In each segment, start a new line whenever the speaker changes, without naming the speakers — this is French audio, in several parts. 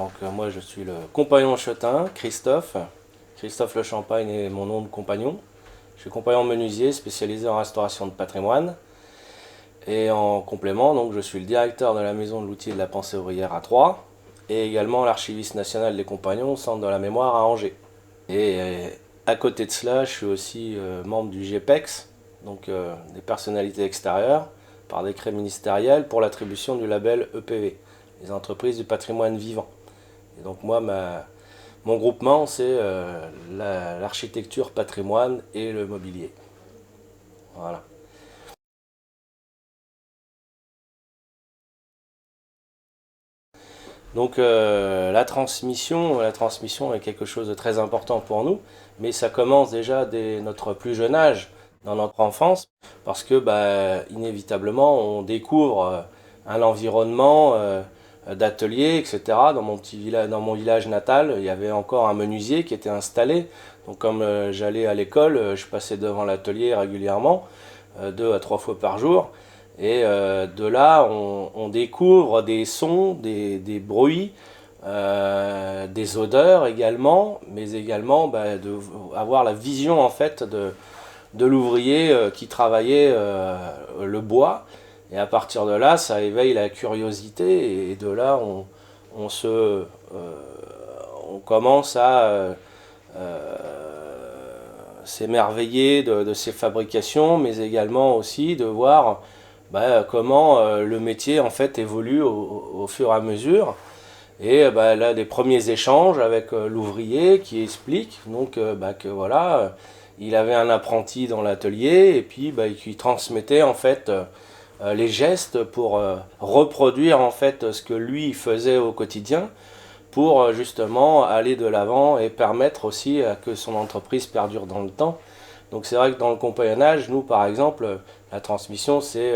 Donc moi je suis le compagnon Chetin, Christophe. Christophe Le Champagne est mon nom de compagnon. Je suis compagnon menuisier spécialisé en restauration de patrimoine. Et en complément, donc, je suis le directeur de la maison de l'outil et de la pensée ouvrière à Troyes et également l'archiviste national des compagnons au centre de la mémoire à Angers. Et à côté de cela, je suis aussi membre du GPEX, donc des personnalités extérieures, par décret ministériel pour l'attribution du label EPV, les entreprises du patrimoine vivant. Et donc moi, mon groupement, c'est l'architecture patrimoine et le mobilier. Voilà. Donc la transmission est quelque chose de très important pour nous, mais ça commence déjà dès notre plus jeune âge, dans notre enfance, parce que inévitablement on découvre un environnement d'atelier, etc. Dans mon village natal, il y avait encore un menuisier qui était installé. Donc comme j'allais à l'école, je passais devant l'atelier régulièrement, 2 à 3 fois par jour. Et de là, on découvre des sons, des bruits, des odeurs également, mais également avoir la vision en fait de l'ouvrier qui travaillait le bois. Et à partir de là, ça éveille la curiosité et de là, on commence à s'émerveiller de ces fabrications, mais également aussi de voir comment le métier en fait évolue au fur et à mesure. Et là, des premiers échanges avec l'ouvrier qui explique donc que voilà, il avait un apprenti dans l'atelier et puis qui transmettait en fait les gestes pour reproduire en fait ce que lui faisait au quotidien pour justement aller de l'avant et permettre aussi que son entreprise perdure dans le temps. Donc c'est vrai que dans le compagnonnage, nous par exemple, la transmission c'est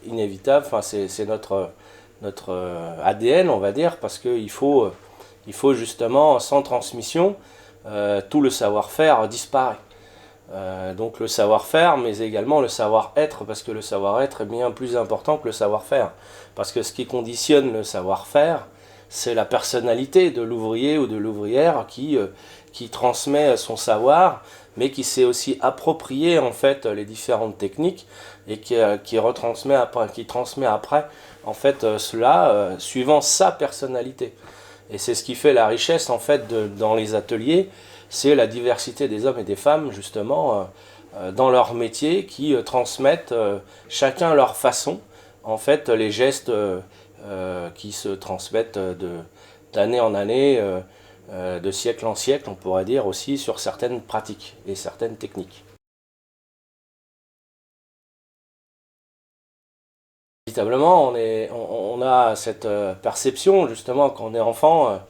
inévitable, enfin, c'est notre ADN on va dire, parce qu'il faut justement, sans transmission, tout le savoir-faire disparaît. Donc le savoir-faire, mais également le savoir-être, parce que le savoir-être est bien plus important que le savoir-faire. Parce que ce qui conditionne le savoir-faire, c'est la personnalité de l'ouvrier ou de l'ouvrière qui transmet son savoir, mais qui sait aussi approprier en fait les différentes techniques et qui transmet après en fait cela suivant sa personnalité. Et c'est ce qui fait la richesse en fait dans les ateliers, c'est la diversité des hommes et des femmes justement dans leur métier qui transmettent chacun leur façon en fait les gestes qui se transmettent d'année en année, de siècle en siècle, on pourrait dire aussi sur certaines pratiques et certaines techniques. Inévitablement, on a cette perception justement quand on est enfant,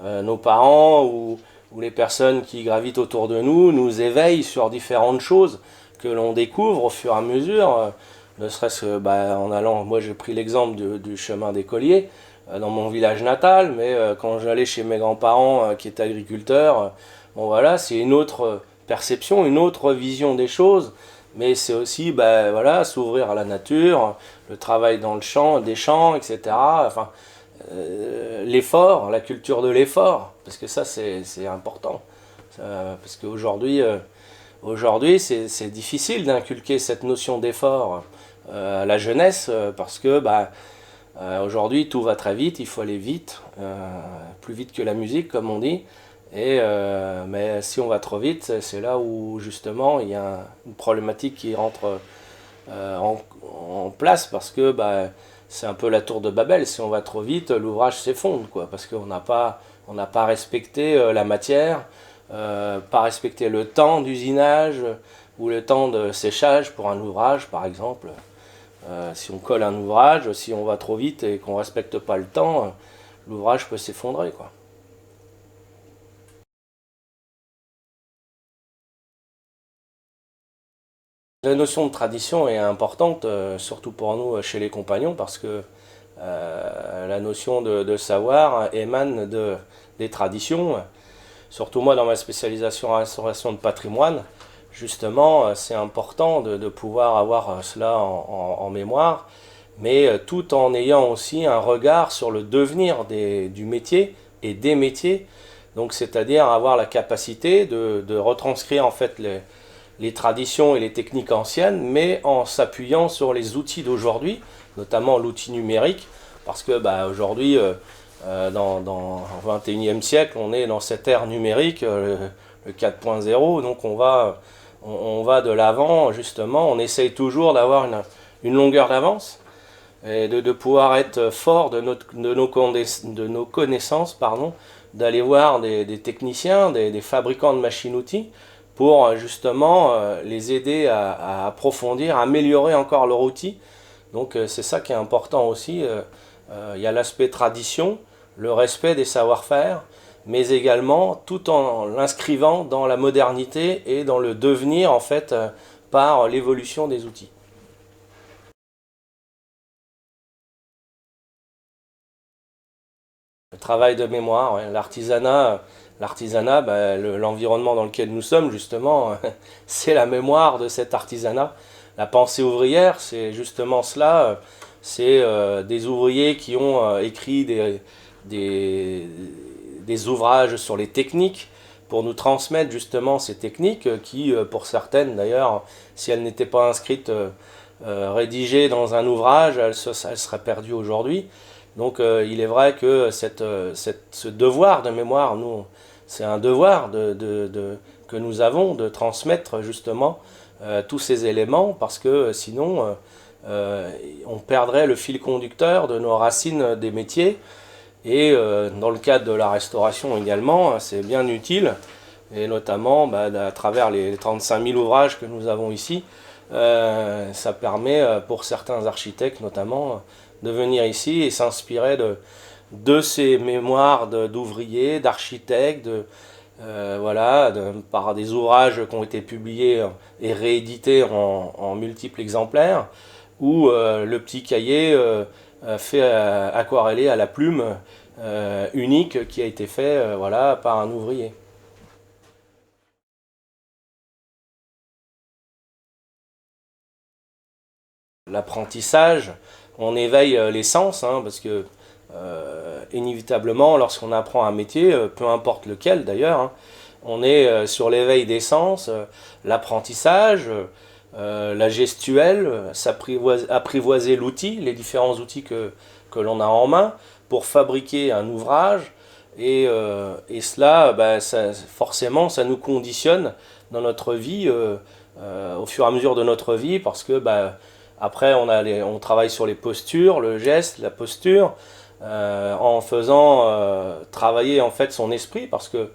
nos parents ou les personnes qui gravitent autour de nous éveillent sur différentes choses que l'on découvre au fur et à mesure, ne serait-ce que en allant, moi j'ai pris l'exemple du chemin des colliers dans mon village natal, mais quand j'allais chez mes grands-parents qui étaient agriculteurs, bon voilà, c'est une autre perception, une autre vision des choses, mais c'est aussi voilà, s'ouvrir à la nature, le travail dans le champ, des champs, etc. Enfin, l'effort, la culture de l'effort, parce que ça c'est important. Parce qu'aujourd'hui, c'est difficile d'inculquer cette notion d'effort à la jeunesse, parce que aujourd'hui tout va très vite, il faut aller vite, plus vite que la musique comme on dit. Mais si on va trop vite, c'est là où justement il y a une problématique qui rentre en place, parce que c'est un peu la tour de Babel. Si on va trop vite, l'ouvrage s'effondre, quoi, parce qu'on on n'a pas respecté la matière, pas respecté le temps d'usinage ou le temps de séchage pour un ouvrage, par exemple. Si on colle un ouvrage, si on va trop vite et qu'on ne respecte pas le temps, l'ouvrage peut s'effondrer, quoi. La notion de tradition est importante, surtout pour nous chez les compagnons, parce que la notion de savoir émane des traditions. Surtout moi, dans ma spécialisation en restauration de patrimoine, justement, c'est important de pouvoir avoir cela en mémoire, mais tout en ayant aussi un regard sur le devenir du métier, et des métiers. Donc c'est-à-dire avoir la capacité de retranscrire en fait les traditions et les techniques anciennes, mais en s'appuyant sur les outils d'aujourd'hui, notamment l'outil numérique, parce que aujourd'hui, dans le 21e siècle, on est dans cette ère numérique, le 4.0, donc on va de l'avant, justement, on essaye toujours d'avoir une longueur d'avance, et de pouvoir être fort de nos connaissances, pardon, d'aller voir des techniciens, des fabricants de machines-outils, pour justement les aider à approfondir, à améliorer encore leur outil. Donc c'est ça qui est important aussi. Il y a l'aspect tradition, le respect des savoir-faire, mais également tout en l'inscrivant dans la modernité et dans le devenir en fait par l'évolution des outils. Le travail de mémoire, ouais. L'artisanat, l'environnement dans lequel nous sommes justement, c'est la mémoire de cet artisanat. La pensée ouvrière, c'est justement cela. C'est des ouvriers qui ont écrit des ouvrages sur les techniques pour nous transmettre justement ces techniques qui, pour certaines d'ailleurs, si elles n'étaient pas inscrites, rédigées dans un ouvrage, elles seraient perdues aujourd'hui. Donc il est vrai que ce devoir de mémoire, nous, c'est un devoir que nous avons de transmettre justement tous ces éléments, parce que sinon on perdrait le fil conducteur de nos racines des métiers. Et dans le cadre de la restauration également, c'est bien utile, et notamment à travers les 35 000 ouvrages que nous avons ici, ça permet pour certains architectes notamment de venir ici et s'inspirer de ces mémoires d'ouvriers, d'architectes, par des ouvrages qui ont été publiés et réédités en multiples exemplaires, ou le petit cahier fait aquarellé à la plume unique qui a été fait par un ouvrier. L'apprentissage, on éveille les sens, parce que inévitablement, lorsqu'on apprend un métier, peu importe lequel d'ailleurs, on est sur l'éveil des sens, l'apprentissage, la gestuelle, apprivoiser l'outil, les différents outils que l'on a en main pour fabriquer un ouvrage. Et cela, forcément, ça nous conditionne dans notre vie, au fur et à mesure de notre vie, parce que après, on travaille sur les postures, le geste, la posture, en faisant travailler en fait son esprit, parce que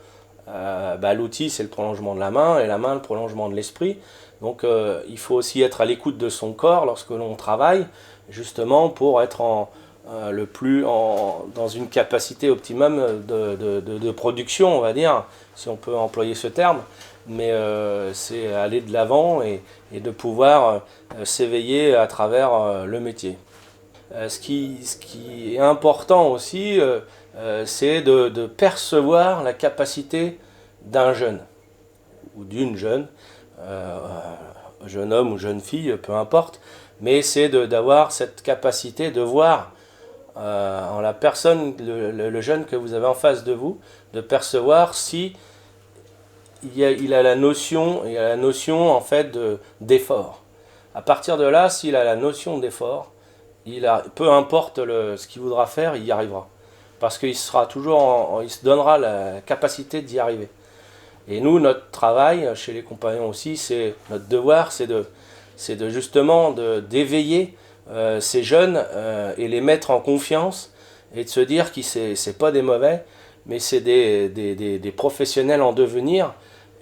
l'outil c'est le prolongement de la main, et la main le prolongement de l'esprit. Donc il faut aussi être à l'écoute de son corps lorsque l'on travaille, justement pour être dans une capacité optimum de production, on va dire, si on peut employer ce terme. Mais c'est aller de l'avant et de pouvoir s'éveiller à travers le métier. Ce qui est important aussi, c'est de percevoir la capacité d'un jeune, ou d'une jeune, jeune homme ou jeune fille, peu importe, mais c'est d'avoir cette capacité de voir en la personne, le jeune que vous avez en face de vous, de percevoir si il a la notion en fait d'effort. À partir de là, s'il a la notion d'effort, peu importe ce qu'il voudra faire, il y arrivera. Parce qu'il sera toujours, il se donnera la capacité d'y arriver. Et nous, notre travail chez les compagnons aussi, notre devoir, c'est justement d'éveiller ces jeunes et les mettre en confiance, et de se dire que c'est pas des mauvais, mais c'est des professionnels en devenir,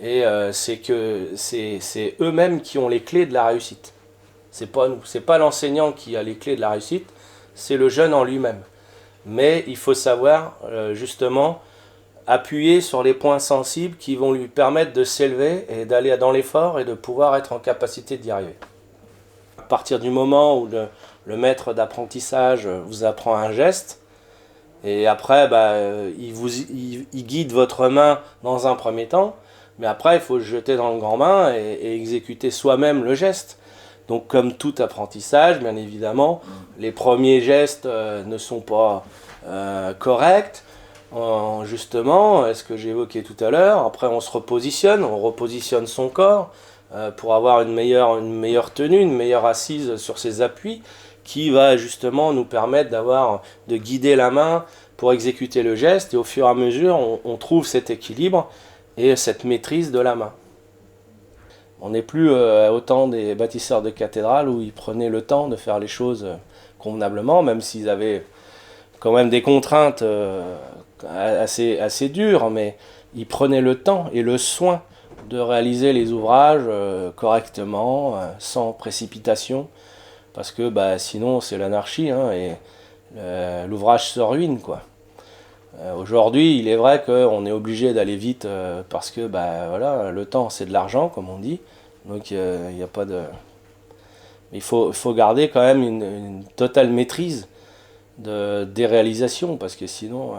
et c'est eux-mêmes qui ont les clés de la réussite. C'est pas nous, c'est pas l'enseignant qui a les clés de la réussite, c'est le jeune en lui-même. Mais il faut savoir justement appuyer sur les points sensibles qui vont lui permettre de s'élever et d'aller dans l'effort et de pouvoir être en capacité d'y arriver. À partir du moment où le maître d'apprentissage vous apprend un geste, et après il guide votre main dans un premier temps, mais après il faut se jeter dans le grand bain et exécuter soi-même le geste. Donc comme tout apprentissage, bien évidemment, les premiers gestes ne sont pas corrects. justement, ce que j'ai évoqué tout à l'heure, après on repositionne son corps pour avoir une meilleure tenue, une meilleure assise sur ses appuis, qui va justement nous permettre de guider la main pour exécuter le geste, et au fur et à mesure on trouve cet équilibre et cette maîtrise de la main. On n'est plus autant des bâtisseurs de cathédrales où ils prenaient le temps de faire les choses convenablement, même s'ils avaient quand même des contraintes assez dures, mais ils prenaient le temps et le soin de réaliser les ouvrages correctement, sans précipitation, parce que sinon c'est l'anarchie, hein, et l'ouvrage se ruine, quoi. Aujourd'hui, il est vrai qu'on est obligé d'aller vite parce que voilà, le temps c'est de l'argent, comme on dit, donc il n'y a pas de... Il faut garder quand même une totale maîtrise des réalisations, parce que sinon